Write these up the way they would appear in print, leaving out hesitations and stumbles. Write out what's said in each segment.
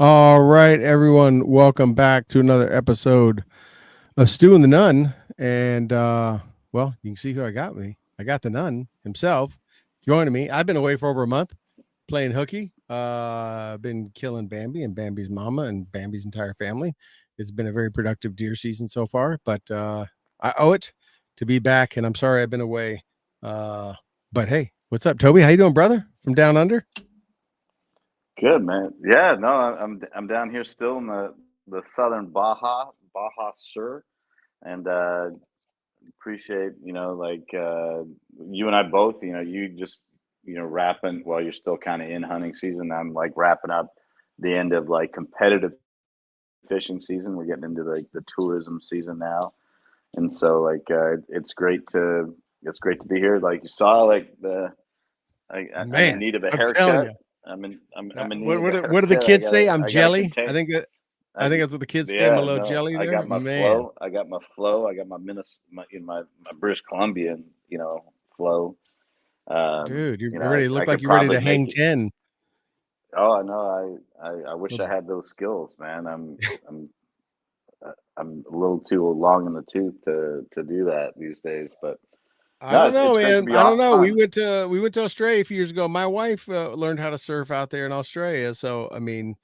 All right, everyone, welcome back to another episode of Stu and the Nunn. And well, you can see who I got me. I got the Nunn himself joining me. I've been away for over a month playing hooky. I've been killing Bambi and Bambi's mama and Bambi's entire family. It's been a very productive deer season so far, but I owe it to be back, and I'm sorry I've been away. But hey, what's up, Toby? How you doing, brother? From down under? Good, man. Yeah, no, I'm down here still in the southern Baja Sur, and appreciate you and I both. You just wrapping while you're still kind of in hunting season. I'm like wrapping up the end of like competitive fishing season. We're getting into the tourism season now, and so it's great to be here. Like you saw, like I'm in need of a haircut. I'm in need what of a do the haircut. kids say? I'm I gotta jelly. contain. I think that's what the kids say. I'm a little jelly I there. got my Man. flow. I got my flow. I got my British Columbian, flow. Dude, you're You know, ready. I Look like could you're ready to probably hang make it. 10. Oh, I know. I wish I had those skills, man. I'm a little too long in the tooth to do that these days. But I no, don't know, it's great to man. be I don't know. We on. went to Australia a few years ago. My wife learned how to surf out there in Australia. So, I mean,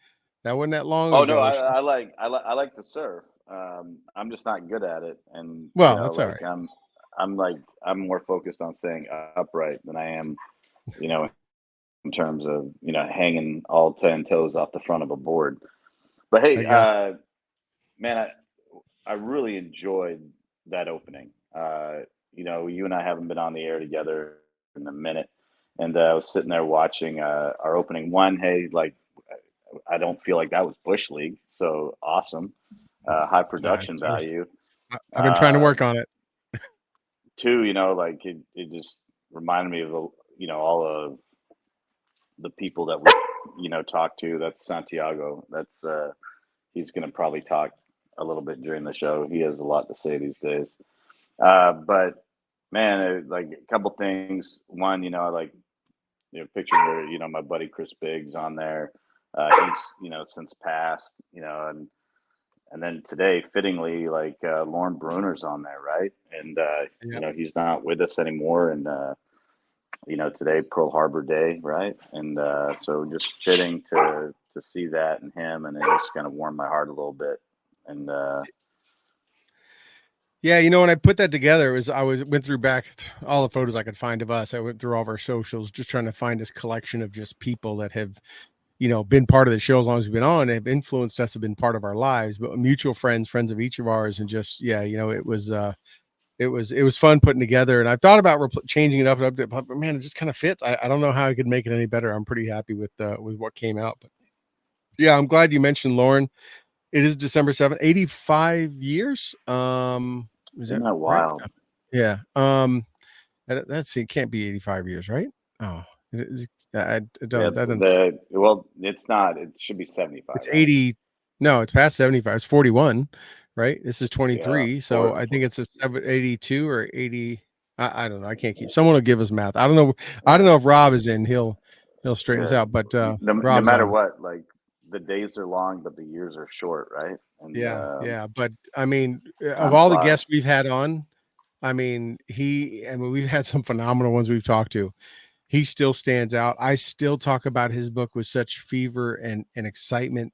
that wasn't that long Oh no, ago. I like to surf. I'm just not good at it, and Well, that's all right. I'm more focused on staying upright than I am, you know, in terms of hanging all 10 toes off the front of a board. But I hey, got man, I really enjoyed that opening. You and I haven't been on the air together in a minute, and I was sitting there watching our opening one. Hey, like I don't feel like that was Bush League, so awesome, high production value. I've been trying to Uh, work on it. Two, like it just reminded me of all of the people that we talked to. That's Santiago. That's he's going to probably talk a little bit during the show. He has a lot to say these days. But man, like a couple things. One, I like picture where my buddy Chris Biggs on there. He's since passed. And then today, fittingly, like Lauren Bruner's on there, right? And Yep. he's not with us anymore. And today Pearl Harbor Day, right? And so just fitting to see that and him, and it just kind of warmed my heart a little bit. And Yeah, when I put that together, went through back all the photos I could find of us. I went through all of our socials, just trying to find this collection of just people that have, been part of the show as long as we've been on, have influenced us, have been part of our lives, but mutual friends of each of ours, and just it was fun putting together. And I've thought about changing it up, but man, it just kind of fits. I don't know how I could make it any better. I'm pretty happy with what came out. But yeah, I'm glad you mentioned Lauren. It is December 7th, 85 years. Is isn't that that right? wild? Yeah. Let's see. It can't be 85 years, right? Oh, I Yeah, don't. That doesn't. well, it's not. It should be 75, It's right? 80. No, it's past 75. It's 41, right? This is Yeah, 23. So I think it's a 82 or 80. I don't know. I can't keep. Someone will give us math. I don't know. I don't yeah, know if Rob is in. He'll straighten us yeah. out. But No Rob's matter on. what, like the days are long, but the years are short, right? And Yeah, yeah. But I mean, of time all the flies. guests we've had on, I mean, we've had some phenomenal ones we've talked to. He still stands out. I still talk about his book with such fever and excitement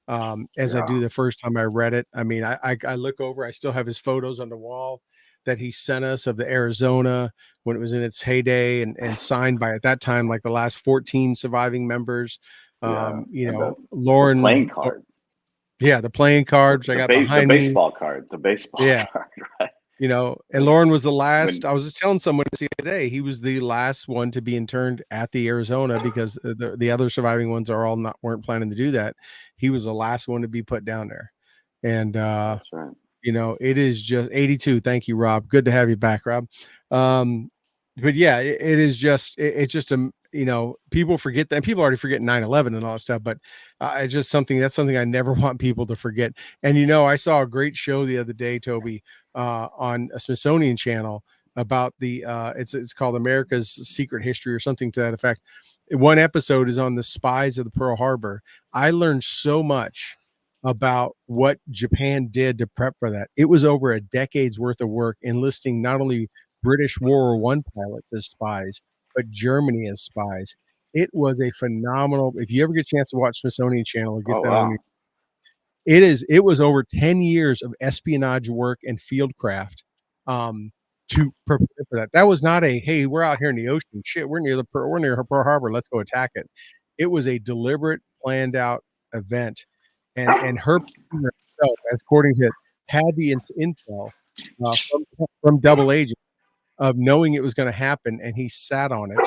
as I Yeah, do the first time I read it. I mean, I look over, I still have his photos on the wall that he sent us of the Arizona when it was in its heyday and signed by at that time like the last 14 surviving members. yeah. And the playing Lauren, card, yeah, the playing cards I got the behind me. baseball card, the baseball Yeah, card, right? and Like Lauren was the last. when, I was just telling someone the other day, he was the last one to be interned at the Arizona because the other surviving ones are all not weren't planning to do that. He was the last one to be put down there, and that's right. it is just 82. Thank you, Rob. Good to have you back, Rob. But yeah, it is just it's just a people forget that, and people already forget 9/11 and all that stuff, but it's just something I never want people to forget. And I saw a great show the other day, Toby, on a Smithsonian channel about the it's called America's Secret History or something to that effect. One episode is on the spies of the Pearl Harbor. I learned so much about what Japan did to prep for that. It was over a decade's worth of work enlisting not only British World War I pilots as spies, but Germany as spies. It was a phenomenal. If you ever get a chance to watch Smithsonian Channel or get Oh that on, wow. it was over 10 years of espionage work and fieldcraft to prepare for that. That was not a hey, we're out here in the ocean. Shit, we're near Pearl Harbor. Let's go attack it. It was a deliberate, planned out event, and her herself, as according to it, had the intel from double agent of knowing it was going to happen, and he sat on it,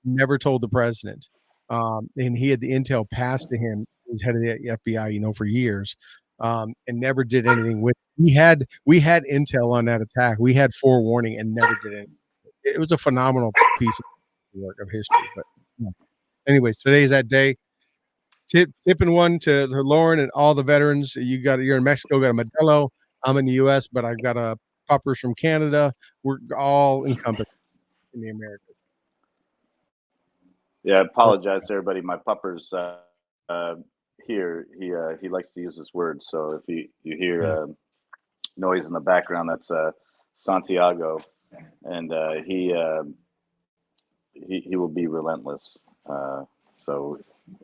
never told the president. And he had the intel passed to him. He was head of the FBI, for years, and never did anything with. We had intel on that attack. We had forewarning and never did anything. It was a phenomenal piece of work of history. But anyways, today is that day. Tipping one to Lauren and all the veterans. You're in Mexico, got a Modelo. I'm in the U.S., but I've got a puppers from Canada. We're all encompassed in the Americas. Yeah, I So apologize to everybody. My pupper's here. He likes to use his words. So if you hear yeah, noise in the background, that's Santiago, and he will be relentless. So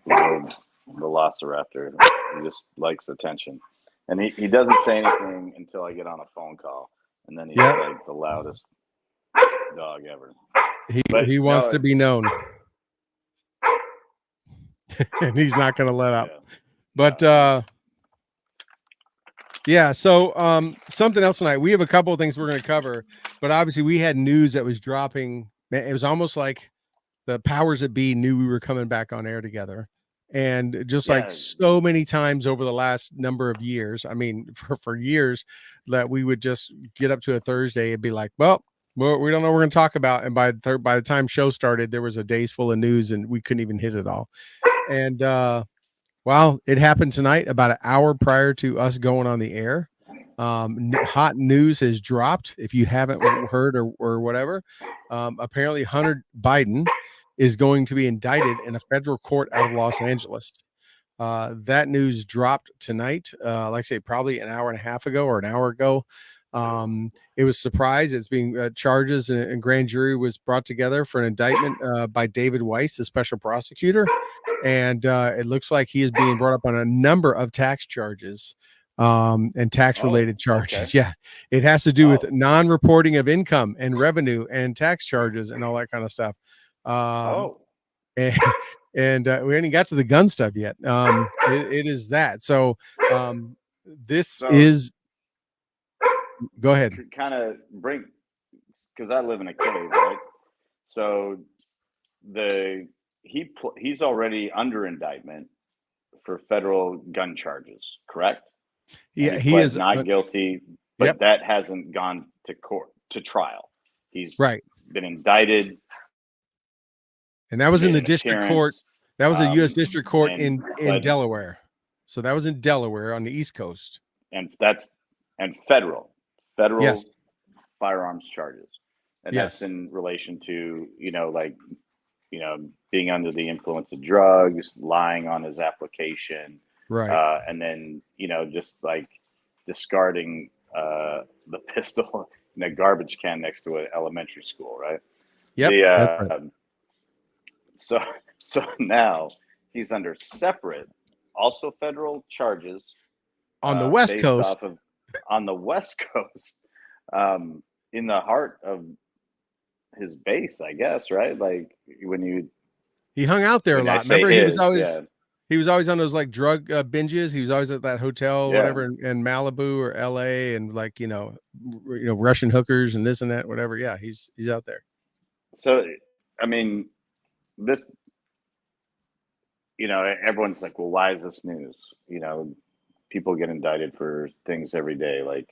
the Velociraptor, he just likes attention, and he doesn't say anything until I get on a phone call, and then he's yeah. like the loudest dog ever. He But he wants no, to be known, and he's not going to let up. yeah, But no. yeah. So something else tonight. We have a couple of things we're going to cover, but obviously we had news that was dropping. It was almost like the powers that be knew we were coming back on air together. And just like Yeah, so many times over the last number of years, I mean, for years, that we would just get up to a Thursday and be like, well, we don't know what we're going to talk about. And by the time show started, there was a days full of news and we couldn't even hit it all. And well, it happened tonight about an hour prior to us going on the air. Hot news has dropped. If you haven't heard or whatever, apparently Hunter Biden is going to be indicted in a federal court out of Los Angeles. That news dropped tonight. Like I say, probably an hour and a half ago or an hour ago. It was surprised. It's being charges and grand jury was brought together for an indictment by David Weiss, the special prosecutor. And it looks like he is being brought up on a number of tax charges and tax related charges. okay. Yeah. It has to do with Oh, non-reporting of income and revenue and tax charges and all that kind of stuff. Um, oh. and, we haven't got to the gun stuff yet. It is that. So this So is, go ahead. kind of bring, because I live in a cave, right? So the he's already under indictment for federal gun charges, correct? And Yeah, he he pled is. not guilty, but Yep. that hasn't gone to court to trial. He's Right. been indicted. And that was in made the an district court. appearance, That was a U.S. district court and in pled, Delaware. So that was in Delaware on the East Coast. and federal Yes. firearms charges, and that's Yes. in relation to being under the influence of drugs, lying on his application, Right. and then just like discarding the pistol in a garbage can next to an elementary school, right? Yep. The That's right. so so now he's under separate, also federal charges On the West based Coast. off of on the West Coast, in the heart of his base, I guess, right? Like He hung out there a when I lot. say Remember, his, yeah, he was always on those like drug binges. He was always at that hotel, yeah. whatever, in Malibu or LA, and like Russian hookers and this and that, whatever. Yeah, he's out there. So I mean, this, everyone's like, well, why is this news? People get indicted for things every day. Like,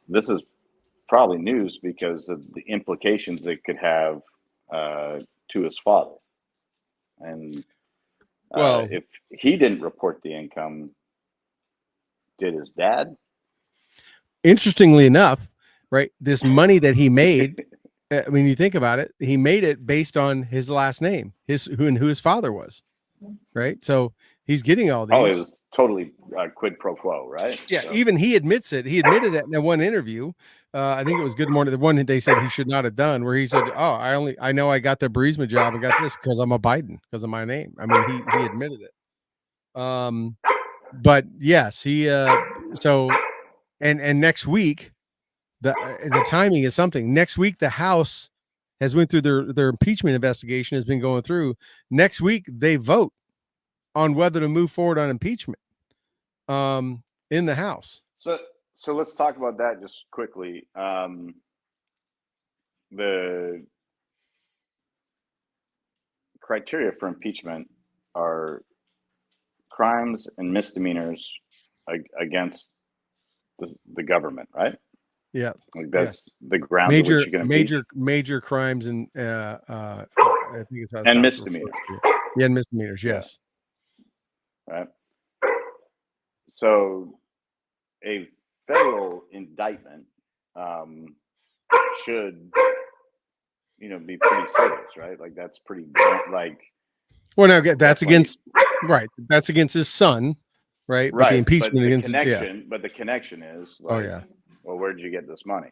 this is probably news because of the implications it could have to his father. And Well, if he didn't report the income, did his dad? interestingly enough, right, this money that he made, I mean, you think about it, he made it based on his last name, who his father was, right? So he's getting all Oh, it these. was totally quid pro quo, right? Yeah, So, even he admits it. He admitted that in that one interview. I think it was Good Morning, the one they said he should not have done, where he said, "Oh, I know I got the Burisma job and got this because I'm a Biden, because of my name." I mean, he admitted it. But yes, he so and next week the timing is something. Next week the House has went through their impeachment investigation, has been going through. Next week they vote on whether to move forward on impeachment in the House. so let's talk about that just quickly. The criteria for impeachment are crimes and misdemeanors against the government, right? Yeah. Like that's Yes. the grounds of which you can impeach. Major crimes and I think it's And misdemeanors. Yeah, and misdemeanors. Yeah. Yes. Right. So a federal indictment should be pretty serious, right? Like that's pretty like. Well, now that's against That's against his son, right? But the Right, impeachment against but the connection is like, oh yeah. well, where'd you get this money?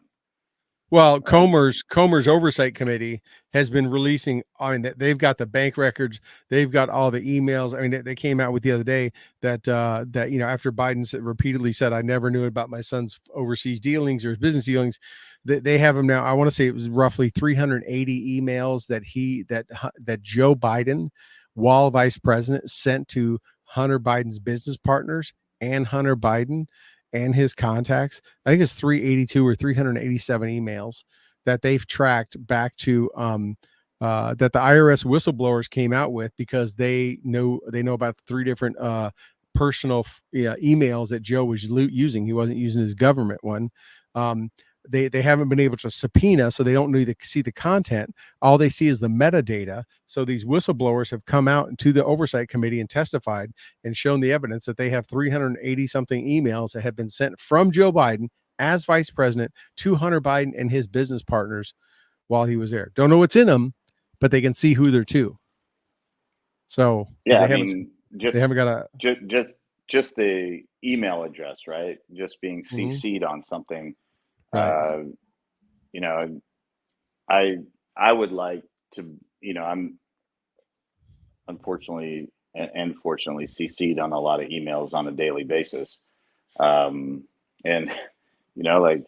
Well, Right? Comer's oversight committee has been releasing. I mean, they've got the bank records, they've got all the emails. I mean, they came out with the other day that after Biden repeatedly said, "I never knew about my son's overseas dealings or his business dealings," they have him now. I want to say it was roughly 380 emails that Joe Biden, while vice president, sent to Hunter Biden's business partners and Hunter Biden and his contacts. I think it's 382 or 387 emails that they've tracked back to that the IRS whistleblowers came out with, because they know about 3 different personal emails that Joe was using. He wasn't using his government one. They haven't been able to subpoena, so they don't need to see the content. All they see is the metadata. So these whistleblowers have come out to the oversight committee and testified and shown the evidence that they have 380 something emails that have been sent from Joe Biden as vice president to Hunter Biden and his business partners while he was there. Don't know what's in them, but they can see who they're to. So Yeah, they I haven't mean, they haven't got a just the email address, right? Just being CC'd on something. right. I would like to, I'm unfortunately and fortunately CC'd on a lot of emails on a daily basis. And like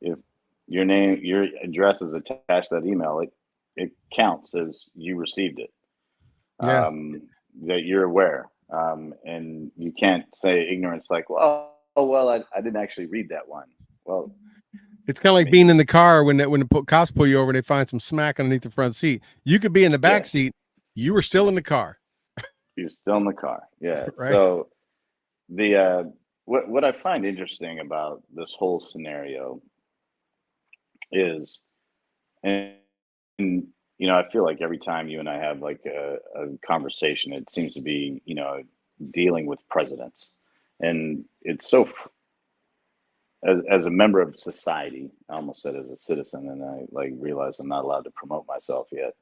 if your address is attached to that email, it counts as you received it. Yeah. That you're aware. And you can't say ignorance like, well, I didn't actually read that one. Well, it's kind of like being in the car when the cops pull you over and they find some smack underneath the front seat. You could be in the back seat. You were still in the car. You're still in the car. Yeah. Right. So the what I find interesting about this whole scenario is, and I feel like every time you and I have like a conversation, it seems to be, dealing with presidents. And it's so, as a member of society, I almost said as a citizen, and I like realized I'm not allowed to promote myself yet.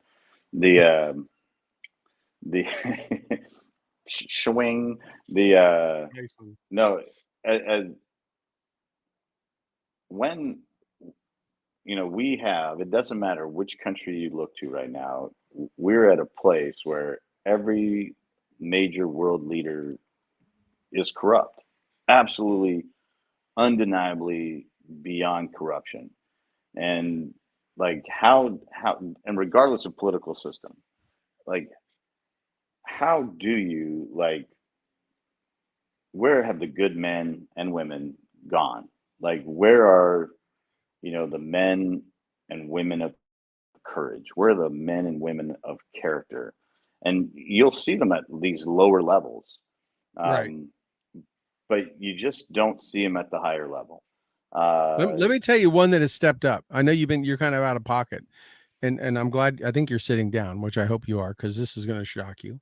The, the, swing, Nice one. no, as, when, we have, it doesn't matter which country you look to right now, we're at a place where every major world leader is corrupt, absolutely, undeniably beyond corruption. And like and regardless of political system, like how do you like where have the good men and women gone? Like where are the men and women of courage? Where are the men and women of character? And you'll see them at these lower levels, Right. um, but you just don't see them at the higher level. Let me tell you one that has stepped up. I know you're kind of out of pocket, and I'm glad. I think you're sitting down, which I hope you are, because this is going to shock you.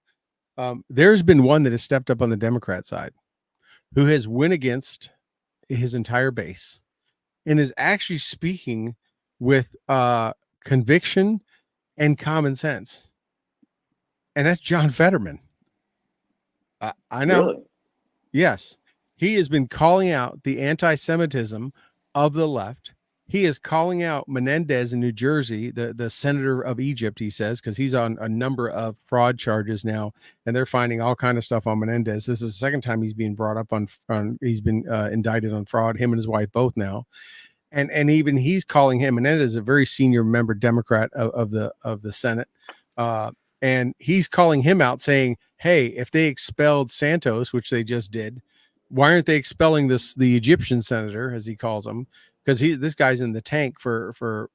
There's been one that has stepped up on the Democrat side, who has went against his entire base and is actually speaking with conviction and common sense, and that's John Fetterman. I know. Really? Yes. He has been calling out the anti-Semitism of the left. He is calling out Menendez in New Jersey, the senator of Egypt, he says, because he's on a number of fraud charges now, and they're finding all kind of stuff on Menendez. This is the second time he's being brought up on he's been indicted on fraud, him and his wife both now. And even he's calling him, Menendez, a very senior member Democrat of the Senate. And he's calling him out saying, hey, if they expelled Santos, which they just did, why aren't they expelling the Egyptian senator, as he calls him? Because this guy's in the tank for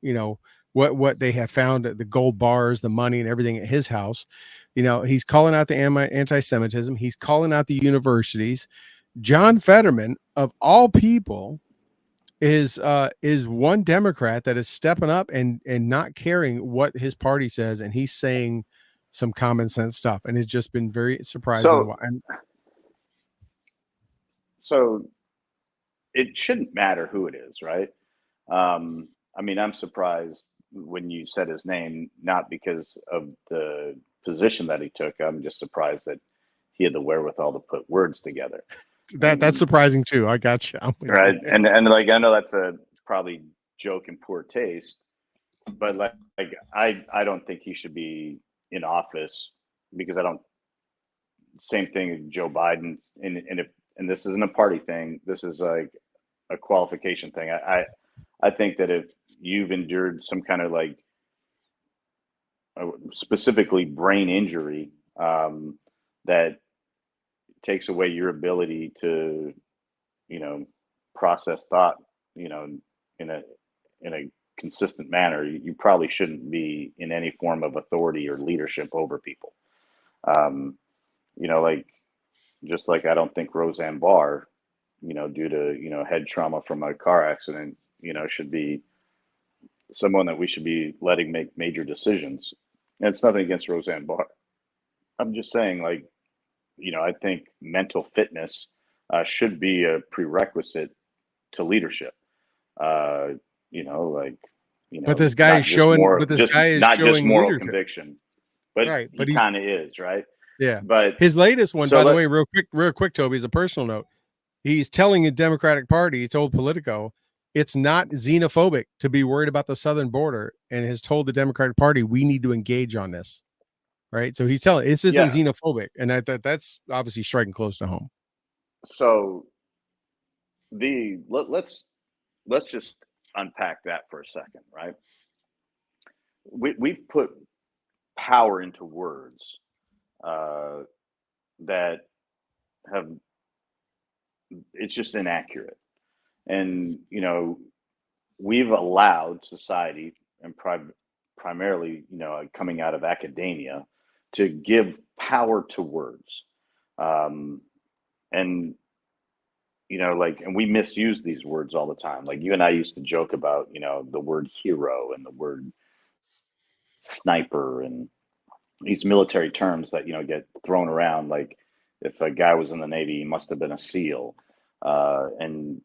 what they have found, the gold bars, the money, and everything at his house. He's calling out the anti-Semitism. He's calling out the universities. John Fetterman, of all people, is one Democrat that is stepping up and not caring what his party says, and he's saying some common sense stuff, and it's just been very surprising. So so it shouldn't matter who it is, right? I mean, I'm surprised when you said his name, not because of the position that he took. I'm just surprised that he had the wherewithal to put words together. That's And surprising too. I got you. I'm with you right, there. and like I know that's a probably joke in poor taste, but like I don't think he should be in office because I don't. Same thing as Joe Biden, and if and this isn't a party thing. This is like a qualification thing. I think that if you've endured some kind of like specifically brain injury, that takes away your ability to you know process thought you know in a consistent manner, you probably shouldn't be in any form of authority or leadership over people. um, like just like I don't think Roseanne Barr, due to head trauma from a car accident, should be someone that we should be letting make major decisions. And it's nothing against Roseanne Barr. I'm just saying, like, I think mental fitness should be a prerequisite to leadership. Uh, like, But this guy is not just showing. more, But this just guy is not just showing moral leadership, conviction, but right? he But he, kind of is, right? yeah. But His latest one, so by the let way, real quick, Toby, is a personal note. He's telling the Democratic Party, he told Politico, it's not xenophobic to be worried about the southern border, and has told the Democratic Party we need to engage on this. Right. So he's telling this isn't yeah. xenophobic, and that's obviously striking close to home. So let's just unpack that for a second, right? We've put power into words uh, that have it's just inaccurate, and we've allowed society and primarily coming out of academia to give power to words, um, and like, and we misuse these words all the time. Like you and I used to joke about, the word hero and the word sniper and these military terms that get thrown around. Like if a guy was in the Navy, he must have been a SEAL, and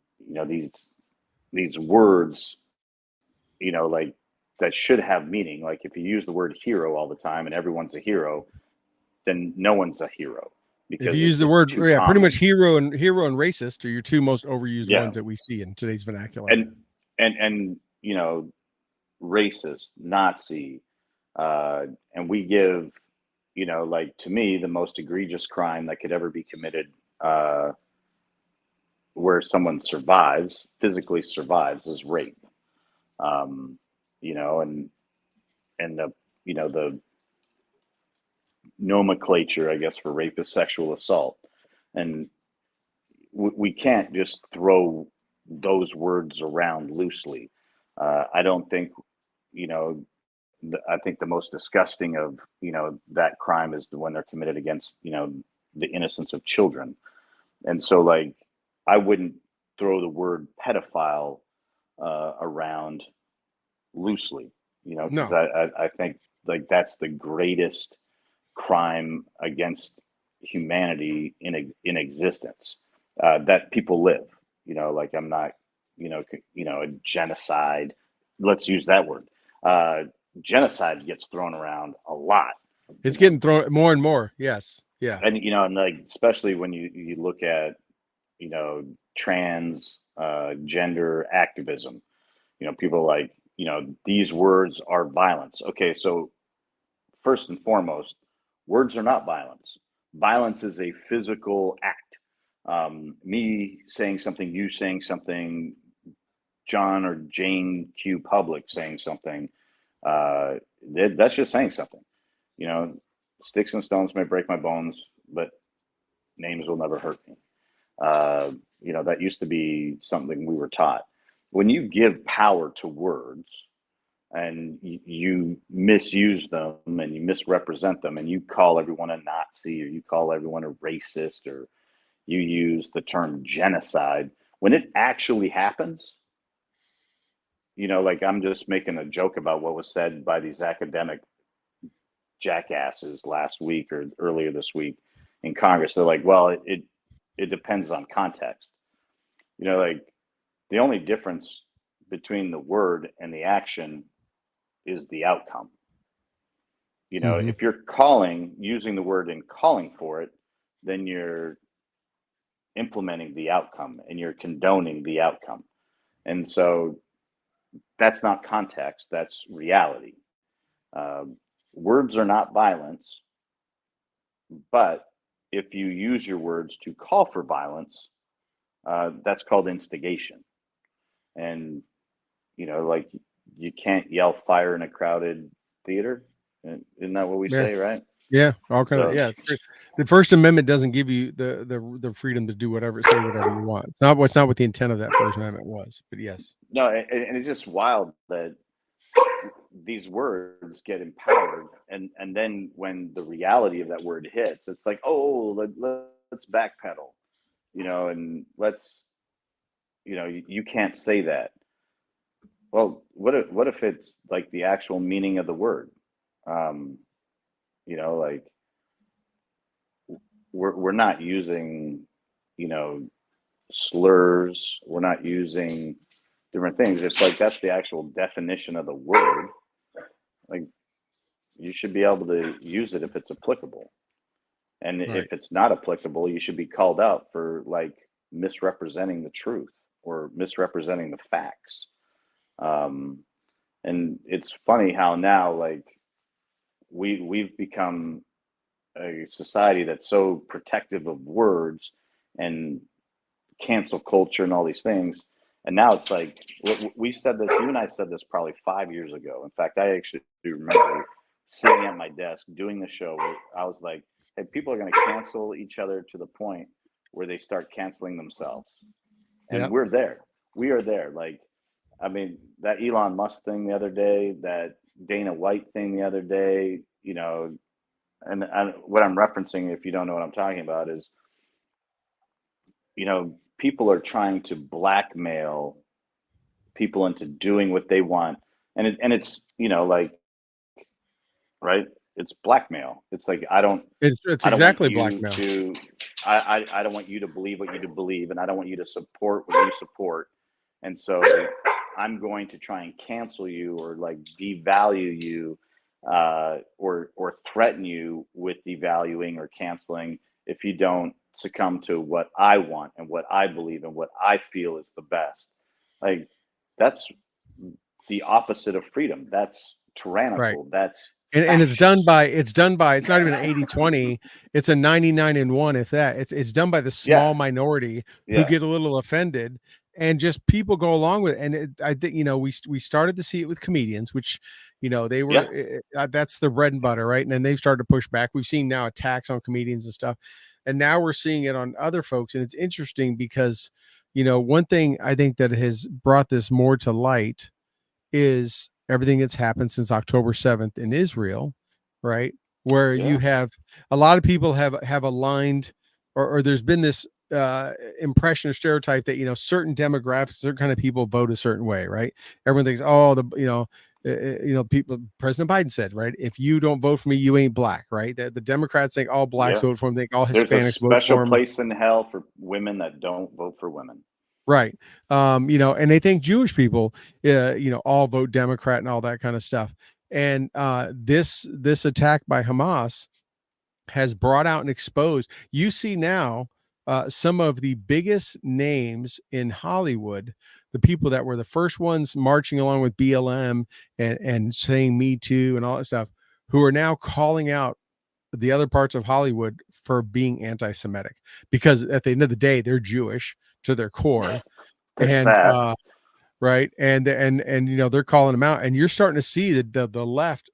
these words, like that should have meaning. Like if you use the word hero all the time and everyone's a hero, then no one's a hero If because you use it's the just word, too yeah, pretty much common. hero and racist are your two most overused Yeah, ones that we see in today's vernacular. and racist, Nazi, and we give, like to me, the most egregious crime that could ever be committed, where someone survives, physically survives, is rape. Um, and the nomenclature, I guess, for rape is sexual assault, and we can't just throw those words around loosely. I don't think, you know, I think the most disgusting of that crime is the one they're committed against the innocence of children, and so like I wouldn't throw the word pedophile around loosely, because No, I think like that's the greatest crime against humanity in existence, that people live. Like I'm not, a genocide. Let's use that word. Uh, Genocide gets thrown around a lot. it's getting thrown more and more. Yes, yeah, And like especially when you look at you know trans gender activism. People like these words are violence. Okay, so first and foremost, words are not violence. Violence is a physical act. Me saying something, you saying something, John or Jane Q. Public saying something, uh, that's just saying something. You know, Sticks and stones may break my bones, but names will never hurt me. Uh, that used to be something we were taught. When you give power to words, and you misuse them and you misrepresent them and you call everyone a Nazi or you call everyone a racist or you use the term genocide, when it actually happens, like I'm just making a joke about what was said by these academic jackasses last week or earlier this week in Congress. They're like, well, it depends on context. Like the only difference between the word and the action is the outcome. hmm If you're using the word and calling for it, then you're implementing the outcome and you're condoning the outcome. And so that's not context, that's reality. Uh, Words are not violence, but if you use your words to call for violence, that's called instigation. And, like you can't yell fire in a crowded theater. Isn't that what we yeah, say, right? yeah, all kind of So, yeah. The First Amendment doesn't give you the freedom to do whatever, say whatever you want. It's not what the intent of that First Amendment was. But yes, no, and it's just wild that these words get empowered, and then when the reality of that word hits, it's like, oh, let's backpedal, and let's, you can't say that. Well, what if it's like the actual meaning of the word? Um, like we're not using, you know, slurs. We're not using different things. It's like that's the actual definition of the word. Like you should be able to use it if it's applicable. And if right. it's not applicable, you should be called out for like misrepresenting the truth or misrepresenting the facts. Um, and it's funny how now, like, we've become a society that's so protective of words and cancel culture and all these things. And now it's like we said this. You and I said this probably 5 years ago. In fact, I actually remember sitting at my desk doing the show where I was like, "Hey, people are going to cancel each other to the point where they start canceling themselves." And Yeah, we're there. We are there. Like, I mean, that Elon Musk thing the other day, that Dana White thing the other day, and what I'm referencing, if you don't know what I'm talking about, is people are trying to blackmail people into doing what they want, and it's like right? It's blackmail. It's like I don't It's I don't want exactly you blackmail. to I don't want you to believe what you do believe, and I don't want you to support what you support. And so I'm going to try and cancel you or like devalue you or threaten you with devaluing or canceling if you don't succumb to what I want and what I believe and what I feel is the best. Like that's the opposite of freedom. That's Right. tyrannical. That's And fascist. it's done by it's not even an 80-20, it's a 99-1, if that. It's done by the Yeah, small minority who yeah, get a little offended, and just people go along with it. And I think, we started to see it with comedians, which, they yeah. were that's the bread and butter, right? And then they've started to push back. We've seen now attacks on comedians and stuff, and now we're seeing it on other folks. And it's interesting because, one thing I think that has brought this more to light is everything that's happened since October 7th in Israel, right? Where you Yeah. have a lot of people have aligned, or there's been this impression or stereotype that, certain demographics, certain kind of people vote a certain way, right? Everyone thinks, oh, people. President Biden said, right, if you don't vote for me, you ain't black, right? The Democrats think all blacks Yeah. vote for him, think all There's a Hispanics vote special for him. place in hell for women that don't vote for women. Right. And they think Jewish people, all vote Democrat and all that kind of stuff. And this attack by Hamas has brought out and exposed. You see now some of the biggest names in Hollywood, the people that were the first ones marching along with BLM and saying Me Too and all that stuff, who are now calling out the other parts of Hollywood for being anti-Semitic, because at the end of the day, they're Jewish to their core. There's And that. right, and they're calling them out, and you're starting to see the left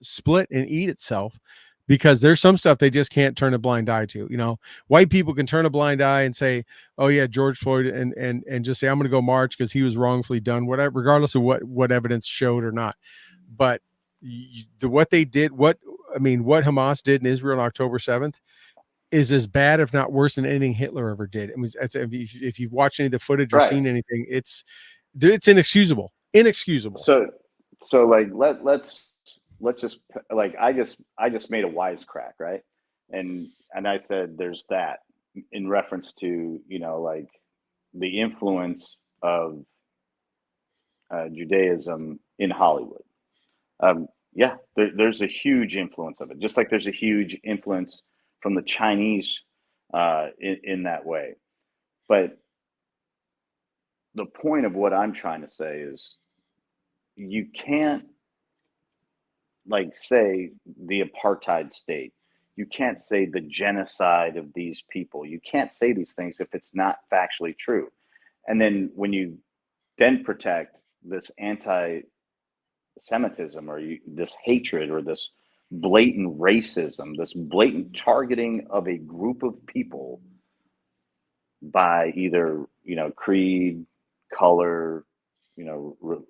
split and eat itself, because there's some stuff they just can't turn a blind eye to. White people can turn a blind eye and say, oh yeah, George Floyd, and just say, I'm going to go march because he was wrongfully done, whatever, regardless of what evidence showed or not. But what they did, what Hamas did in Israel on October 7th is as bad, if not worse, than anything Hitler ever did. If you've watched any of the footage or Right. seen anything, it's inexcusable. Inexcusable. So like let's just like I just made a wisecrack, right? And I said there's that in reference to, like the influence of Judaism in Hollywood. Yeah, there's a huge influence of it, just like there's a huge influence from the Chinese in that way. But the point of what I'm trying to say is you can't like say the apartheid state. You can't say the genocide of these people. You can't say these things if it's not factually true. And then when you then protect this anti-Semitism or this hatred or this blatant racism, this blatant targeting of a group of people by either creed, color,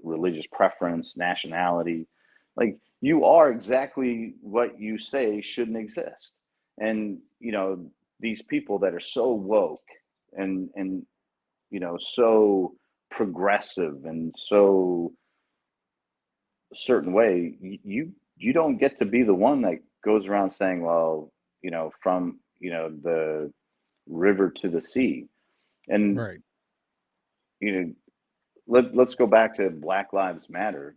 religious preference, nationality, like you are exactly what you say shouldn't exist. And these people that are so woke and so progressive and so certain way, you don't get to be the one that goes around saying, well, from the river to the sea. And Right. you know let's go back to Black Lives Matter.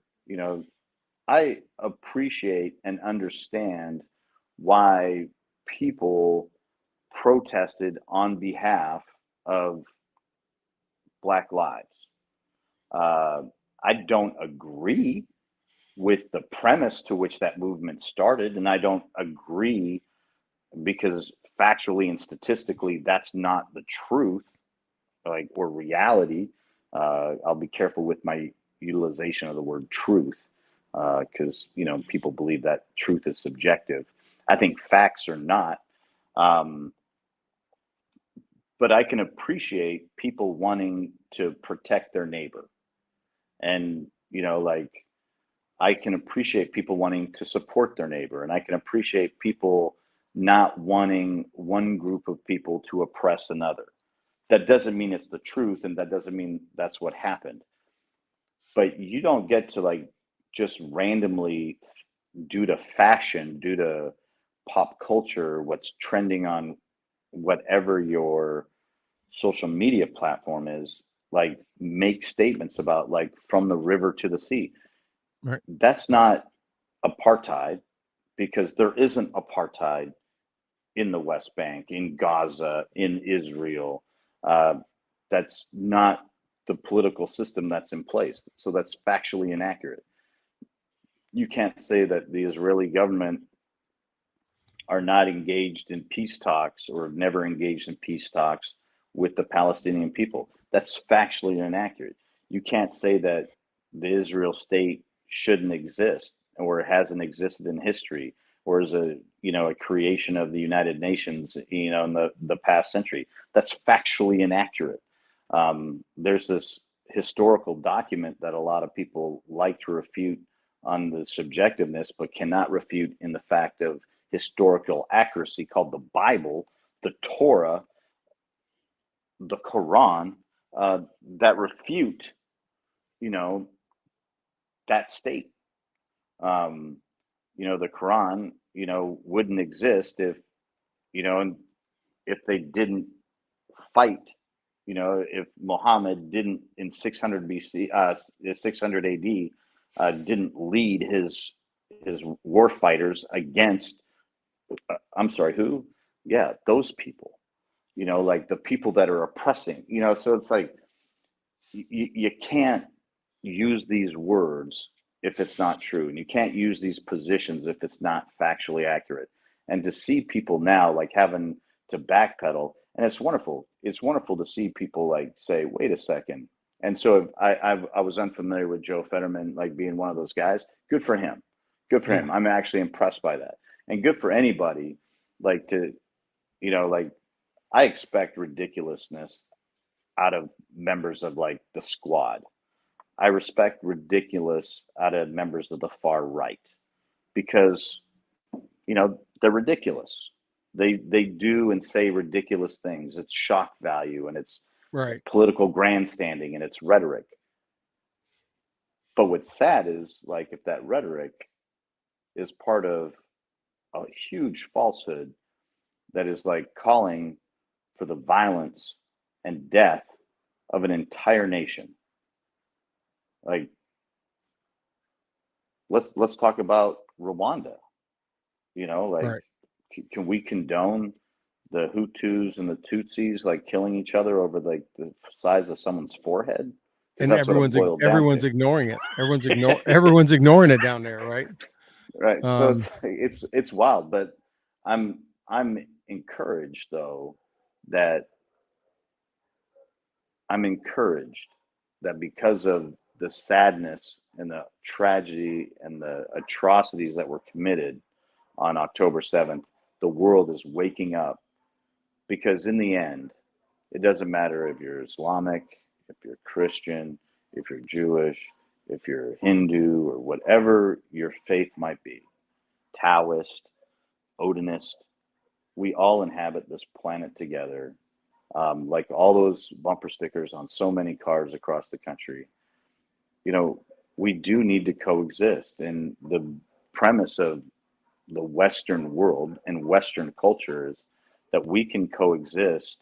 I appreciate and understand why people protested on behalf of Black lives. uh, I don't agree with the premise to which that movement started, and I don't agree because factually and statistically that's not the truth, like, or reality. I'll be careful with my utilization of the word truth because people believe that truth is subjective. I think facts are not, um, but I can appreciate people wanting to protect their neighbor, and like I can appreciate people wanting to support their neighbor, and I can appreciate people not wanting one group of people to oppress another. That doesn't mean it's the truth, and that doesn't mean that's what happened. But you don't get to like just randomly due to fashion, due to pop culture, what's trending on whatever your social media platform is, like make statements about like from the river to the sea. Right. That's not apartheid because there isn't apartheid in the West Bank, in Gaza, in Israel. Uh, that's not the political system that's in place. So that's factually inaccurate. You can't say that the Israeli government are not engaged in peace talks or never engaged in peace talks with the Palestinian people. That's factually inaccurate. You can't say that the Israel state shouldn't exist or hasn't existed in history or is a creation of the United Nations in the past century. That's factually inaccurate. There's this historical document that a lot of people like to refute on the subjectiveness, but cannot refute in the fact of historical accuracy called the Bible, the Torah, the Quran, that refute, you know, that state. Um, the Quran, wouldn't exist and if they didn't fight, if Muhammad didn't in 600 BC, 600 AD, didn't lead his war fighters against, I'm sorry, who? Yeah, those people. Like the people that are oppressing. So it's like you can't use these words if it's not true, and you can't use these positions if it's not factually accurate. And to see people now like having to backpedal, and it's wonderful. It's wonderful to see people like say, "Wait a second." And so if I was unfamiliar with Joe Fetterman like being one of those guys. Good for him. Good for Yeah. him. I'm actually impressed by that, and good for anybody like to like I expect ridiculousness out of members of like the squad. I respect ridiculous out of members of the far right because they're ridiculous. They do and say ridiculous things. It's shock value and it's Right. political grandstanding and it's rhetoric. But what's sad is like if that rhetoric is part of a huge falsehood that is like calling for the violence and death of an entire nation. Like let's talk about Rwanda. Like Right. can we condone the Hutus and the Tutsis like killing each other over like the size of someone's forehead? Because And that's what it boiled down everyone's to. ignoring it. Everyone's ignoring it down there, right? Right. So Um, it's wild, but I'm encouraged though that I'm encouraged that because of the sadness and the tragedy and the atrocities that were committed on October 7th, the world is waking up because in the end, it doesn't matter if you're Islamic, if you're Christian, if you're Jewish, if you're Hindu, or whatever your faith might be, Taoist, Odinist, we all inhabit this planet together. Like all those bumper stickers on so many cars across the country, you know, we do need to coexist. And the premise of the Western world and Western culture is that we can coexist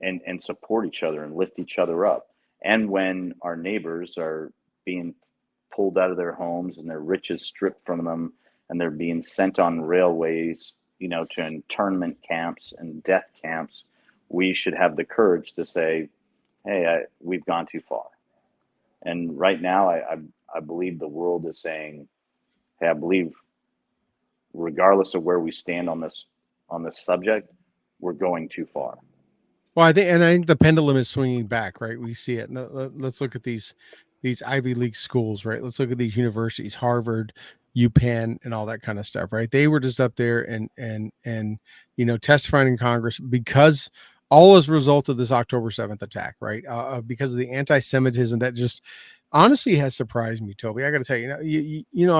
and support each other and lift each other up. And when our neighbors are being pulled out of their homes and their riches stripped from them and they're being sent on railways, to internment camps and death camps, we should have the courage to say, hey, we've gone too far. And right now, I believe the world is saying, hey, I believe regardless of where we stand on this subject, we're going too far. well, I think the pendulum is swinging back, right? We see it. Let's look at these Ivy League schools, right? Let's look at these universities, Harvard, UPenn, and all that kind of stuff, right? They were just up there and testifying in Congress because all as a result of this October 7th attack, right? Because of the anti-Semitism that just honestly has surprised me, Toby. I got to tell you, you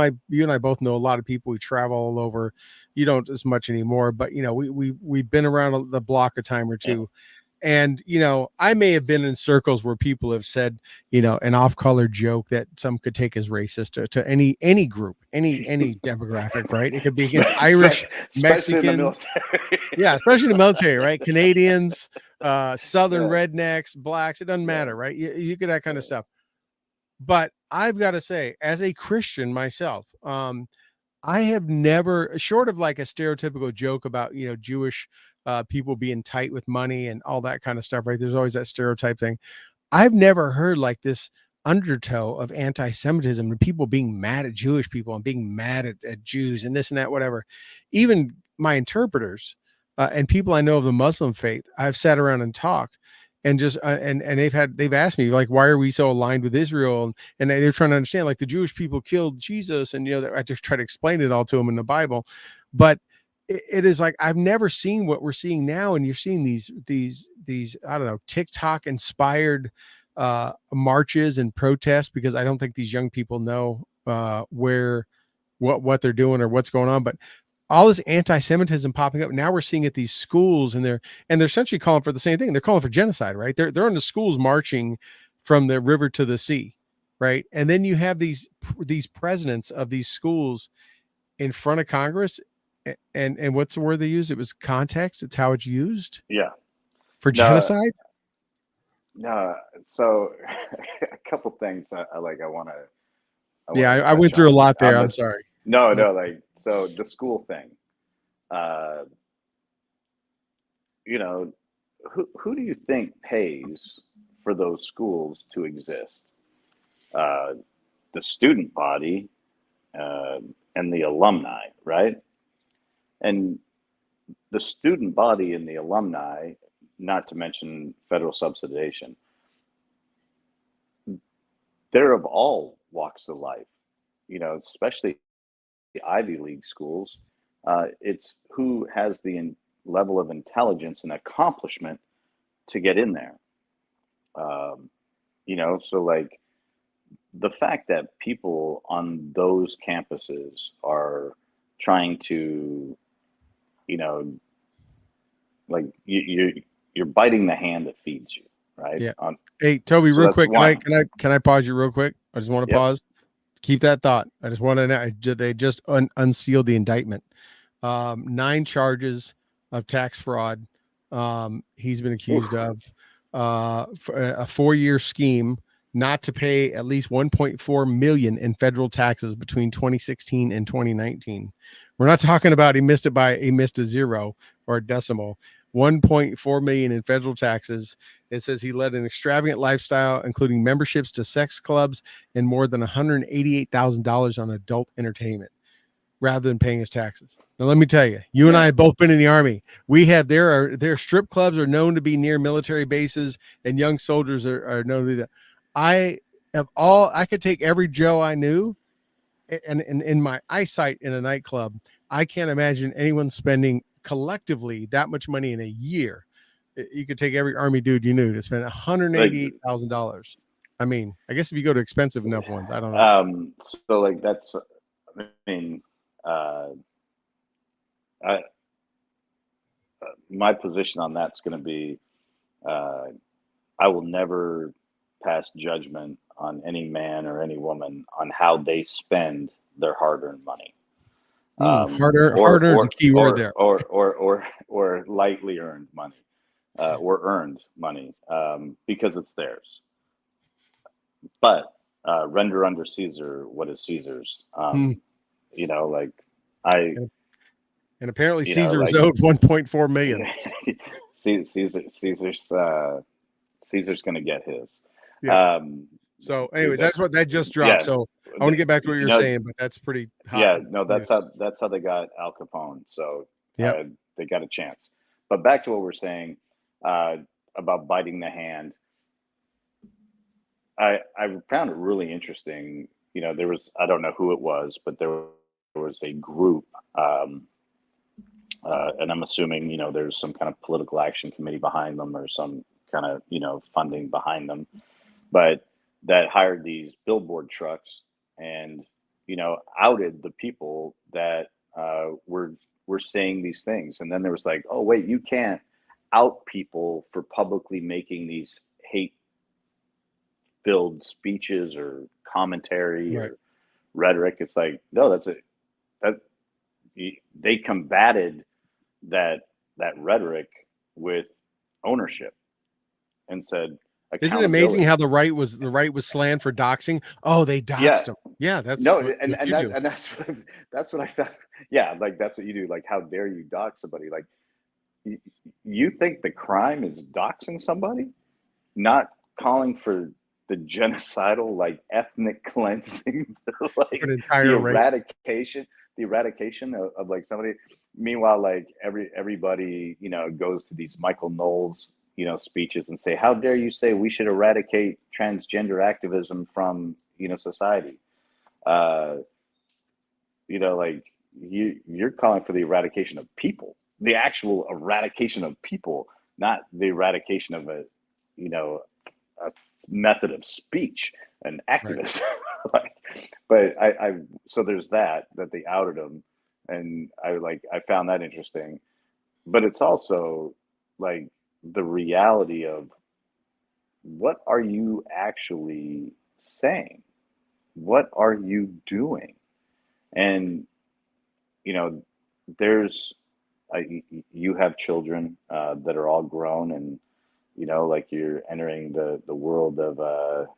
and I both know a lot of people. We travel all over. You don't as much anymore, but we've been around the block a time or Yeah. two, And I may have been in circles where people have said, an off-color joke that some could take as racist to any group, any demographic, right? It could be against Irish, Especially in the Mexicans, military. yeah, especially in the military, right? Canadians, Southern Yeah. rednecks, blacks, it doesn't Yeah. matter, right? You get that kind of stuff. But I've got to say, as a Christian myself, I have never, short of like a stereotypical joke about, Jewish people being tight with money and all that kind of stuff, right? There's always that stereotype thing. I've never heard like this undertow of anti-Semitism and people being mad at Jewish people and being mad at Jews and this and that, whatever. Even my interpreters and people I know of the Muslim faith, I've sat around and talked and just and they've asked me like, why are we so aligned with Israel? And they're trying to understand like the Jewish people killed Jesus, and I just try to explain it all to them in the Bible, but it is like I've never seen what we're seeing now, and you're seeing these I don't know, TikTok inspired marches and protests, because I don't think these young people know what they're doing or what's going on. But all this anti-Semitism popping up now, we're seeing at these schools, and they're essentially calling for the same thing. They're calling for genocide, right? They're in the schools marching from the river to the sea, right? And then you have these presidents of these schools in front of Congress, and what's the word they used? It was context. It's how it's used Yeah. for No. genocide. No. So a couple things I want to Yeah, I touch went through a on lot there. I'm the sorry. no, like, so the school thing. Uh, you know, who do you think pays for those schools to exist? Uh, the student body uh, and the alumni, right? And the student body and the alumni, not to mention federal subsidization, they're of all walks of life. Especially the Ivy League schools. It's who has the level of intelligence and accomplishment to get in there. Um, so like the fact that people on those campuses are trying to, you know, like you're biting the hand that feeds you, right? Yeah. Hey, Toby, So real that's quick, one. can I pause you real quick? I just want to Yep. pause. Keep that thought. I just want to know. They just unsealed the indictment. 9 charges of tax fraud. He's been accused Oof. of for a 4-year scheme not to pay at least 1.4 million in federal taxes between 2016 and 2019. We're not talking about he missed a zero or a decimal. 1.4 million in federal taxes. It says he led an extravagant lifestyle, including memberships to sex clubs and more than $188,000 on adult entertainment, rather than paying his taxes. Now, let me tell you, you and I Yeah. have both been in the Army. Their strip clubs are known to be near military bases, and young soldiers are known to do that. I could take every Joe I knew, and in my eyesight in a nightclub, I can't imagine anyone spending collectively that much money in a year. You could take every Army dude you knew to spend Like, $188,000. I mean, I guess if you go to expensive enough ones, I don't know. so like that's, I mean, uh, I, my position on that's going to be, uh, I will never pass judgment on any man or any woman on how they spend their hard-earned money, Hard earned is a key word there. or lightly earned money, or earned money, because it's theirs. But render under Caesar what is Caesar's. Hmm. Like I, And apparently Caesar is like owed 1.4 million. Caesar's going to get his. Yeah. Um, So, dude, anyways, that's what that just dropped. yeah, So I want to get back to what you you're know, saying, but that's pretty hot yeah, no, news. that's how they got Al Capone. So Yep. they got a chance. But back to what we're saying uh, about biting the hand. I found it really interesting. There was, I don't know who it was, but there was a group, and I'm assuming there's some kind of political action committee behind them or some kind of funding behind them, but that hired these billboard trucks and outed the people that were saying these things, and then there was like, oh wait, you can't out people for publicly making these hate-filled speeches or commentary Right. or rhetoric. It's like, no, that they combated that rhetoric with ownership and said Isn't it amazing accountability. how the right was slammed for doxing? Oh, they Yeah, doxed him. Yeah, that's no, what you do. that's that's what I found. Yeah, like that's what you do. Like, how dare you dox somebody? Like, you, you think the crime is doxing somebody, not calling for the genocidal, like ethnic cleansing, An like the entire race. eradication, of like somebody. Meanwhile, like everybody, goes to these Michael Knowles, speeches and say, "How dare you say we should eradicate transgender activism from, society?" Uh, like you're calling for the eradication of people, the actual eradication of people, not the eradication of a method of speech, an Right. activist. Like, but I so there's that they outed him, and I found that interesting. But it's also like the reality of what are you actually saying? What are you doing? And you know, there's you have children that are all grown, and like you're entering the world of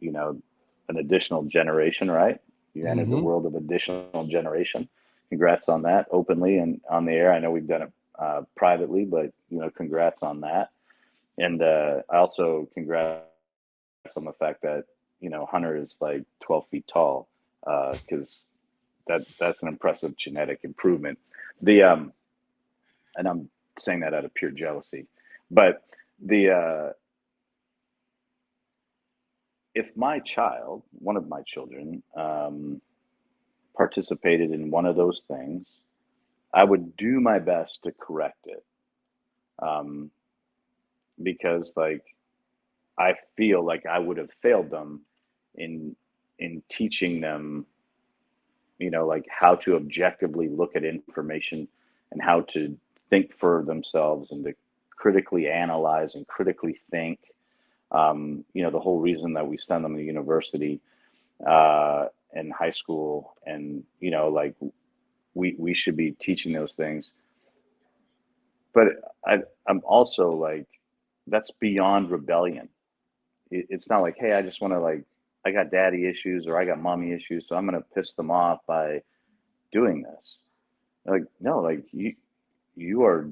you know, an additional generation, right? You entered the Mhm. world of additional generation. Congrats on that, openly and on the air. I know we've done it privately, but congrats on that. And I also congrats on the fact that Hunter is like 12 feet tall, because that's an impressive genetic improvement. The and I'm saying that out of pure jealousy, but the if my child, one of my children, participated in one of those things, I would do my best to correct it, um, because like I feel like I would have failed them in teaching them, like how to objectively look at information and how to think for themselves and to critically analyze and critically think. The whole reason that we send them to university and high school, and like we should be teaching those things. But I'm also like, that's beyond rebellion. It's not like, hey, I just want to, like, I got daddy issues or I got mommy issues, so I'm gonna piss them off by doing this. Like, no, like you are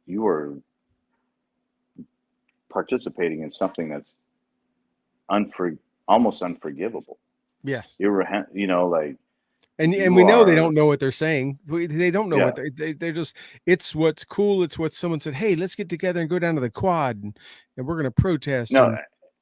you are participating in something that's almost unforgivable. Yes. Like And you we know they are, don't know what they're saying. They don't know what yeah, they're just, it's what's cool. It's what someone said, "Hey, let's get together and go down to the quad and we're going to protest." no,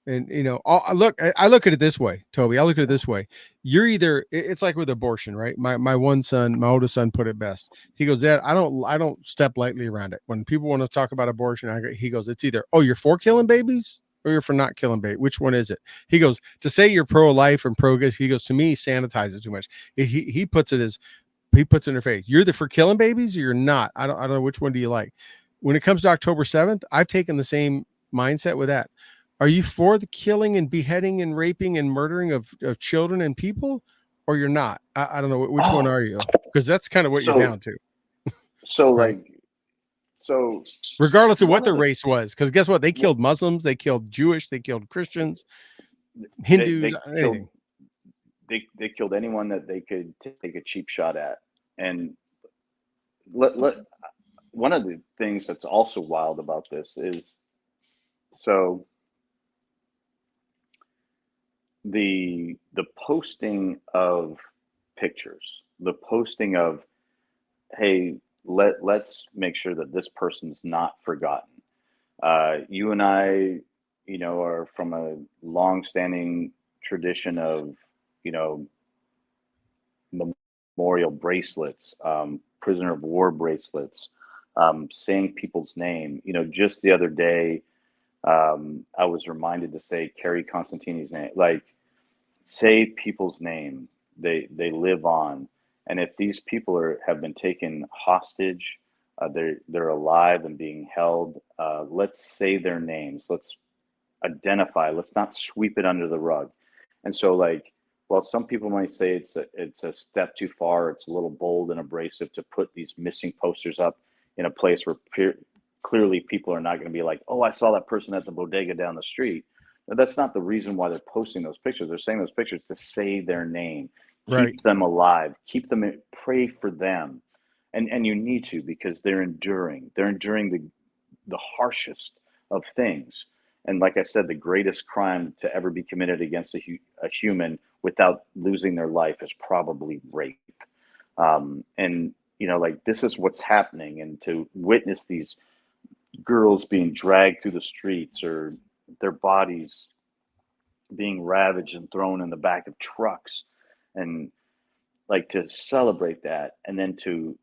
And I look at it this way, Toby. I look at it this way. You're either, it's like with abortion, right? My one son, my oldest son, put it best. He goes, "Dad, I don't step lightly around it. When people want to talk about abortion, he goes, it's either, oh, you're for killing babies or you're for not killing babies. Which one is it?" He goes, "To say you're pro life and pro," he goes, "to me, sanitizes too much." He puts it as, he puts it in her face. You're the for killing babies or you're not. I don't know, which one do you like? When it comes to October 7th, I've taken the same mindset with that. Are you for the killing and beheading and raping and murdering of children and people, or you're not? I don't know, which one oh, are you? Because that's kind of what you're so down to, so right? like so Regardless of one what of their the race was, because guess what? They well, killed Muslims, they killed Jewish, they killed Christians, they Hindus, killed anything. they killed anyone that they could take a cheap shot at. And let one of the things that's also wild about this is, so the posting of pictures, the posting of, hey, let's make sure that this person's not forgotten. You and I, are from a long-standing tradition of, you know, memorial bracelets, prisoner of war bracelets, saying people's name. Just the other day, I was reminded to say Carrie Constantini's name. Like, say people's name. They live on, and if these people have been taken hostage, they're alive and being held. let's say their names. Let's identify. Let's not sweep it under the rug. And so, like, well, some people might say it's a step too far. It's a little bold and abrasive to put these missing posters up in a place where clearly people are not going to be like, oh, I saw that person at the bodega down the street. Now, that's not the reason why they're posting those pictures. They're saying those pictures to say their name, Right. keep them alive, keep them, pray for them. And you need to, because they're enduring. They're enduring the harshest of things. And like I said, the greatest crime to ever be committed against a human without losing their life is probably rape. And, you know, like, this is what's happening. And to witness these girls being dragged through the streets, or their bodies being ravaged and thrown in the back of trucks, and like, to celebrate that, and then to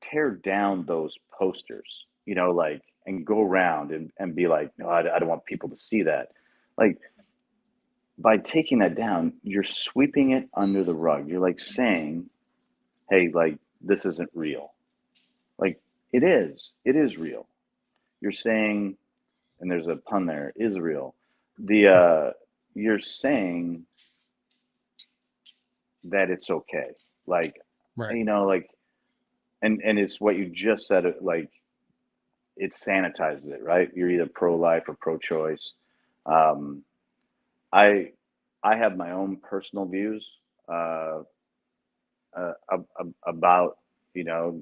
tear down those posters, you know, like, and go around and be like, no, I don't want people to see that. Like, by taking that down, you're sweeping it under the rug. You're like saying, hey, like, this isn't real. Like, it is real. You're saying, and there's a pun there, is real. You're saying that it's okay. Like, Right. you know, like, and it's what you just said, like, it sanitizes it, right? You're either pro-life or pro-choice. Um, I I have my own personal views uh, about, you know,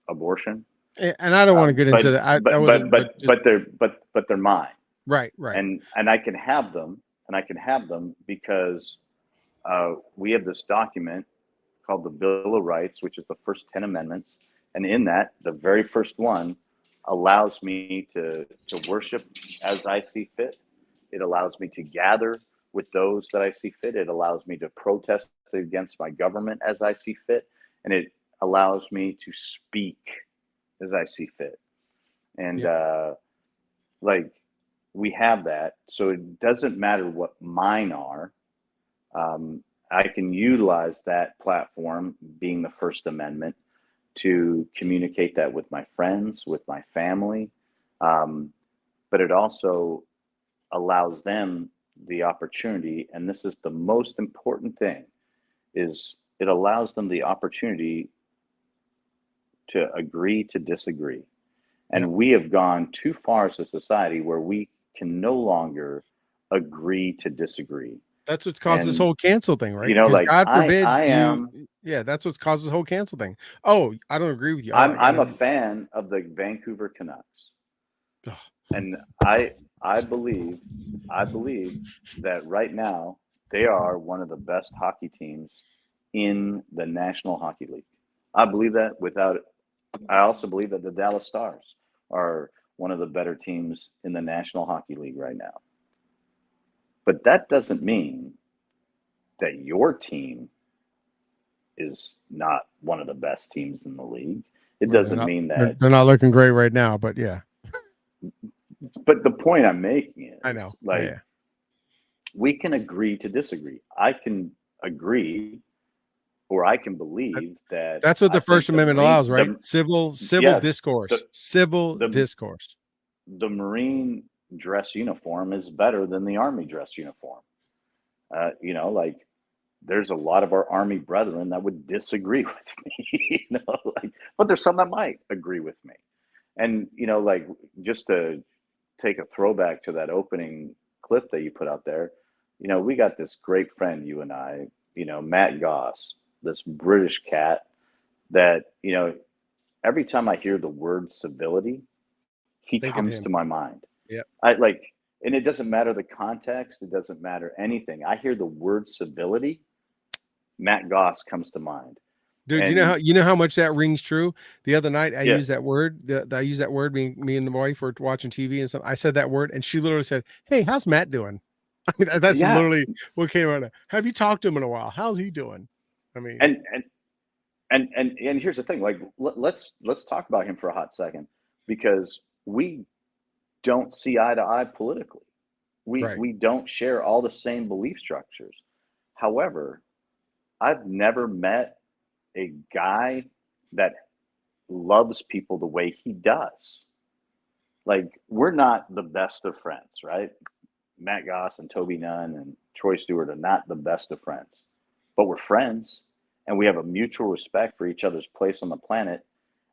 abortion, And I don't want to get but into that. I but wasn't, but but but just but they're mine, right, right. and I can have them, because we have this document called the Bill of Rights, which is the first 10 amendments. And in that, the very first one allows me to worship as I see fit. It allows me to gather with those that I see fit. It allows me to protest against my government as I see fit. And it allows me to speak as I see fit. And Yep. like, we have that. So it doesn't matter what mine are. Um, I can utilize that platform, being the First Amendment, to communicate that with my friends, with my family. Um, but it also allows them the opportunity, and this is the most important thing, is it allows them the opportunity to agree to disagree. Yep. And we have gone too far as a society where we can no longer agree to disagree. That's what's caused this And, whole cancel thing, you right? know, Because like, God I forbid I you, am yeah, that's what's caused this whole cancel thing. Oh, I don't agree with you. Oh, I'm a fan of the Vancouver Canucks, and I believe I believe that right now they are one of the best hockey teams in the National Hockey League. I believe that without. I also believe that the Dallas Stars are one of the better teams in the National Hockey League right now. But that doesn't mean that your team is not one of the best teams in the league. It well, doesn't mean that. they're not looking great right now, but yeah, But the point I'm making I is, know. like, Yeah. we can agree to disagree. I can agree, or I can believe that That's what I the First think Amendment allows, right? Civil yeah, the discourse. Civil the discourse. the Marine dress uniform is better than the Army dress uniform. You know, like, there's a lot of our Army brethren that would disagree with me, you know, like, but there's some that might agree with me. And, you know, like, just to take a throwback to that opening clip that you put out there, you know, we got this great friend, you and I, you know, Matt Goss, this British cat that, you know, every time I hear the word civility, he Think of comes him. to my mind. Yep. I like, and it doesn't matter the context, it doesn't matter anything. I hear the word civility, Matt Goss comes to mind. Dude, And you know how much that rings true? The other night I yeah, used that word. I used that word, me and the wife were watching TV and stuff. I said that word and she literally said, "Hey, how's Matt doing?" I mean, that's yeah, literally what came out of. Have you talked to him in a while? How's he doing? I mean, and and here's the thing, like, let's talk about him for a hot second, because we don't see eye to eye politically. right. We don't share all the same belief structures. However, I've never met a guy that loves people the way he does. Like, we're not the best of friends, right? Matt Goss and Toby Nunn and Troy Stewart are not the best of friends, but we're friends and we have a mutual respect for each other's place on the planet.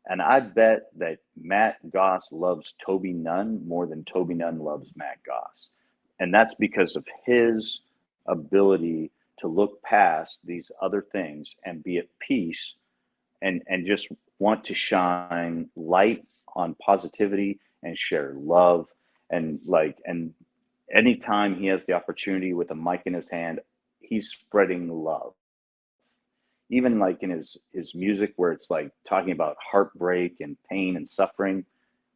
And I bet that Matt Goss loves Toby Nunn more than Toby Nunn loves Matt Goss. And that's because of his ability to look past these other things and be at peace and just want to shine light on positivity and share love and anytime he has the opportunity with a mic in his hand, he's spreading love. Even like in his music where it's like talking about heartbreak and pain and suffering,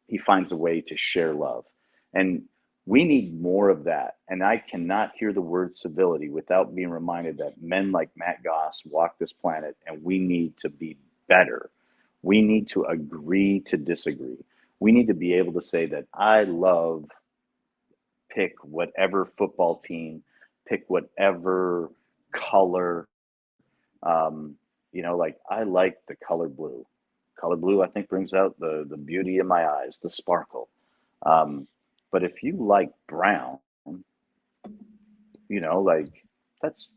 he finds a way to share love. And we need more of that. And I cannot hear the word civility without being reminded that men like Matt Goss walk this planet and we need to be better. We need to agree to disagree. We need to be able to say that I love pick whatever football team, pick whatever color. Like I like the color blue. Color blue, I think, brings out the beauty in my eyes, the sparkle. Um, but if you like brown, like that's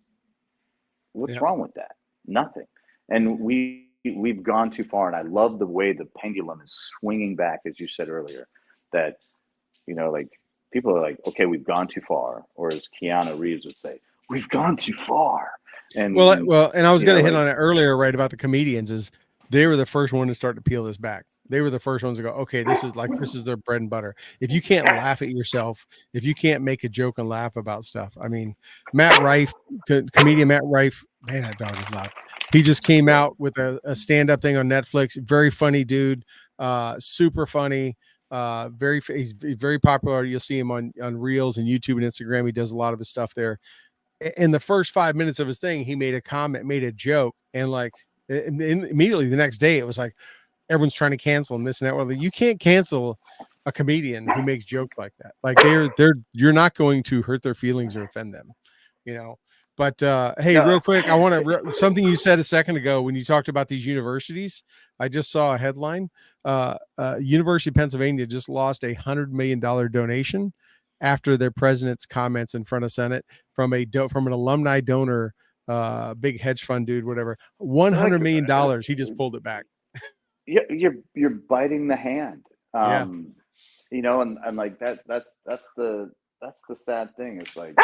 what's Yeah. wrong with that? Nothing. And we've gone too far, and I love the way the pendulum is swinging back, as you said earlier. That like people are like, okay, we've gone too far, or as Keanu Reeves would say, we've gone too far. And I was going to hit Like on it earlier, right, about the comedians. Is they were the first one to start to peel this back. They were the first ones to go, okay, this is their bread and butter. If you can't laugh at yourself, if you can't make a joke and laugh about stuff, I mean, Matt Rife, comedian Matt Rife, man, that dog is loud. He just came yeah, out with a stand-up thing on Netflix. Very funny dude, super funny. He's very popular. You'll see him on Reels and YouTube and Instagram. He does a lot of his stuff there. In the first 5 minutes of his thing, he made a comment, made a joke, and like immediately the next day, it was like everyone's trying to cancel him, this and that. Well, you can't cancel a comedian who makes jokes like that. Like you're not going to hurt their feelings or offend them, you know. But hey, no, real quick, I want to something you said a second ago when you talked about these universities. I just saw a headline. University of Pennsylvania just lost $100 million donation after their president's comments in front of Senate from an alumni donor, big hedge fund dude, whatever. one like hundred million dollars. He just pulled it back. you're biting the hand. Yeah. And like that's the sad thing. It's like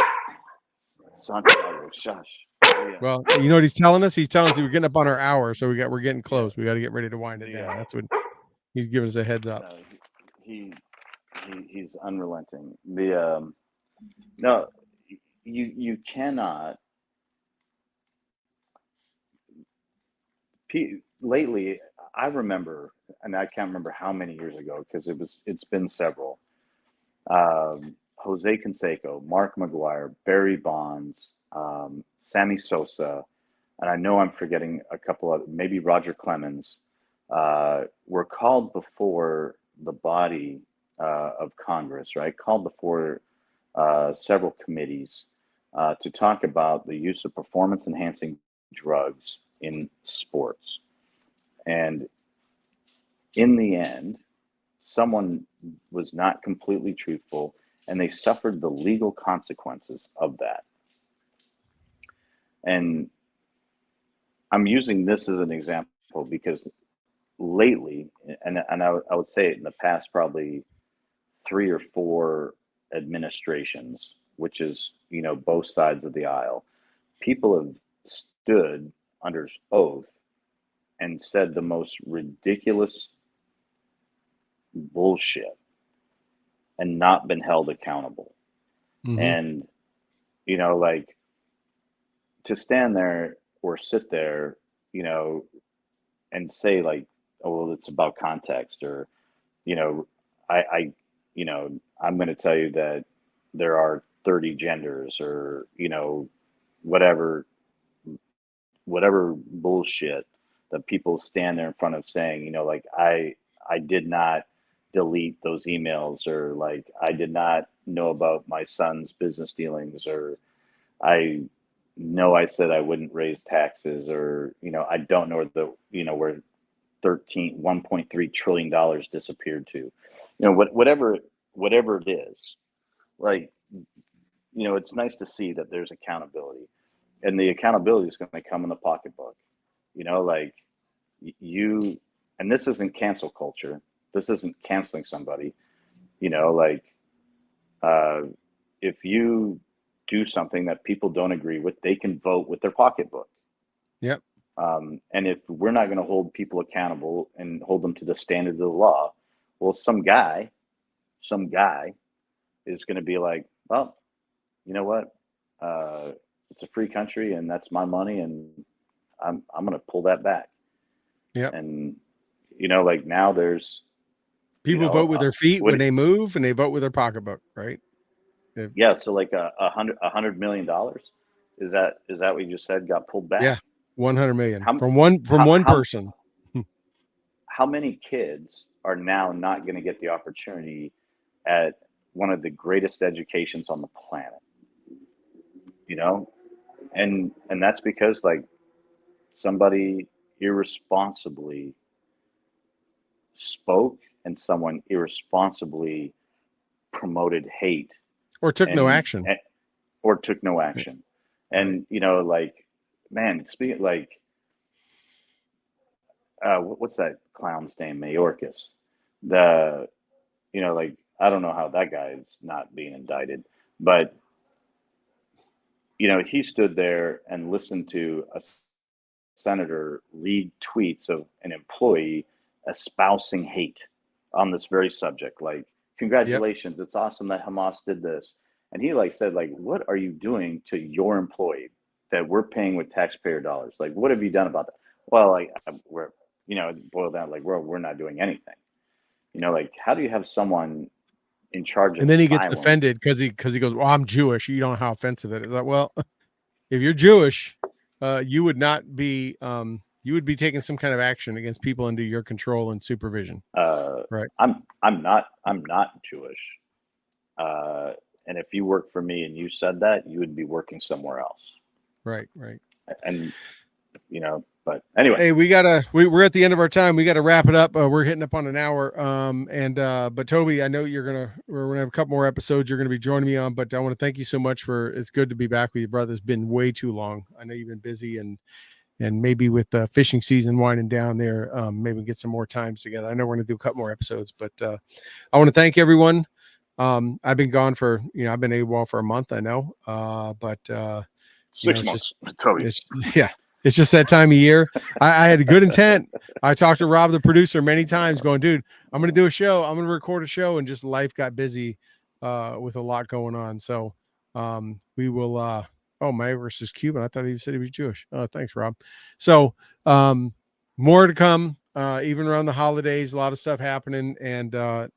Santiago, shush. Yeah, Well, you know what he's telling us? He's telling us we're getting up on our hour, so we're getting yeah, close. We got to get ready to wind it down. yeah. That's what he's giving us a heads up. No, he, he's unrelenting. No, you cannot. Lately, I remember, and I can't remember how many years ago because it's been several. Jose Canseco, Mark McGuire, Barry Bonds, Sammy Sosa, and I know I'm forgetting a couple of maybe Roger Clemens, were called before the body of Congress, right? Called before several committees to talk about the use of performance enhancing drugs in sports. And in the end, someone was not completely truthful and they suffered the legal consequences of that. And I'm using this as an example because lately, and I would say it in the past probably 3 or 4 administrations, which is, both sides of the aisle, people have stood under oath and said the most ridiculous bullshit and not been held accountable. Mm-hmm. And, like to stand there or sit there, and say like, oh, well, it's about context or, you know, I I'm going to tell you that there are 30 genders or, whatever, whatever bullshit that people stand there in front of saying, like I did not delete those emails or like I did not know about my son's business dealings or I know I said I wouldn't raise taxes or I don't know where $1.3 trillion disappeared to? Whatever it is, like, it's nice to see that there's accountability, and the accountability is going to come in the pocketbook. Like, you, and this isn't cancel culture. This isn't canceling somebody. Like, if you do something that people don't agree with, they can vote with their pocketbook. Yep. And if we're not going to hold people accountable and hold them to the standard of the law, well, some guy is going to be like, well, you know what? It's a free country, and that's my money, and I'm going to pull that back. Yeah. And like, now there's people vote with their feet when they move, and they vote with their pocketbook, right? Yeah. So like $100 million. Is that what you just said got pulled back? Yeah. 100 million from one person. How many kids are now not going to get the opportunity at one of the greatest educations on the planet? And that's because, like, somebody irresponsibly spoke, and someone irresponsibly promoted hate, or took no action. And like, man, speaking, like, what's that clown's name? Mayorkas. Like, I don't know how that guy is not being indicted, but he stood there and listened to a senator read tweets of an employee espousing hate on this very subject. Like, congratulations, Yep. It's awesome that Hamas did this. And he said, like, what are you doing to your employee that we're paying with taxpayer dollars? Like, what have you done about that? Well, like, we're, it boiled down, like, we're not doing anything. Like, how do you have someone in charge of and then he asylum? gets offended because he goes, well, I'm Jewish. You don't know how offensive it is. Like, well, if you're Jewish, you would not be you would be taking some kind of action against people under your control and supervision. Right. I'm not Jewish. And if you work for me and you said that, you would be working somewhere else. Right. And but anyway, hey, we're at the end of our time. We got to wrap it up. We're hitting up on an hour. But Toby, I know we're gonna have a couple more episodes you're gonna be joining me on, but I want to thank you so much it's good to be back with you, brother. It's been way too long. I know you've been busy, and maybe with the fishing season winding down there, maybe we get some more times together. I know we're gonna do a couple more episodes, but I want to thank everyone. I've been gone for, I've been AWOL for a month, I know. But 6 months. It's just that time of year. I had a good intent. I talked to Rob, the producer, many times going, dude, I'm going to do a show. I'm going to record a show. And just life got busy with a lot going on. So we will, my versus Cuban. I thought he said he was Jewish. Oh, thanks, Rob. So more to come, even around the holidays, a lot of stuff happening. And, like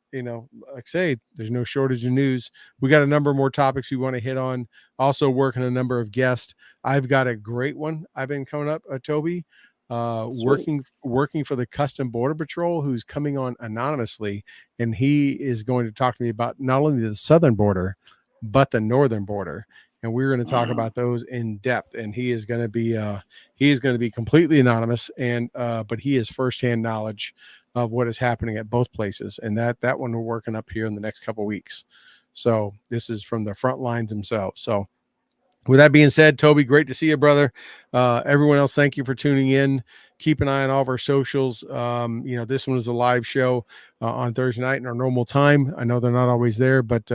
I say, there's no shortage of news. We got a number more topics we want to hit on. Also working a number of guests. I've got a great one. I've been coming up, Toby, working for the Custom Border Patrol, who's coming on anonymously. And he is going to talk to me about not only the southern border, but the northern border. And we're going to talk about those in depth. And he is going to be completely anonymous, but he has firsthand knowledge of what is happening at both places. And that one we're working up here in the next couple of weeks. So this is from the front lines themselves. So with that being said, Toby, great to see you, brother. Everyone else, thank you for tuning in. Keep an eye on all of our socials. This one is a live show on Thursday night in our normal time. I know they're not always there, but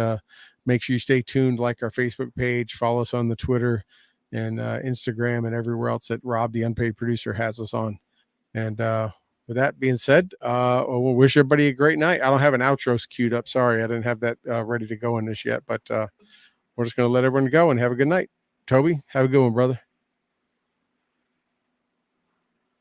make sure you stay tuned, like our Facebook page, follow us on the Twitter and Instagram and everywhere else that Rob, the unpaid producer, has us on. And with that being said, we'll wish everybody a great night. I don't have an outro queued up. Sorry, I didn't have that ready to go in this yet, but we're just going to let everyone go and have a good night. Toby, have a good one, brother.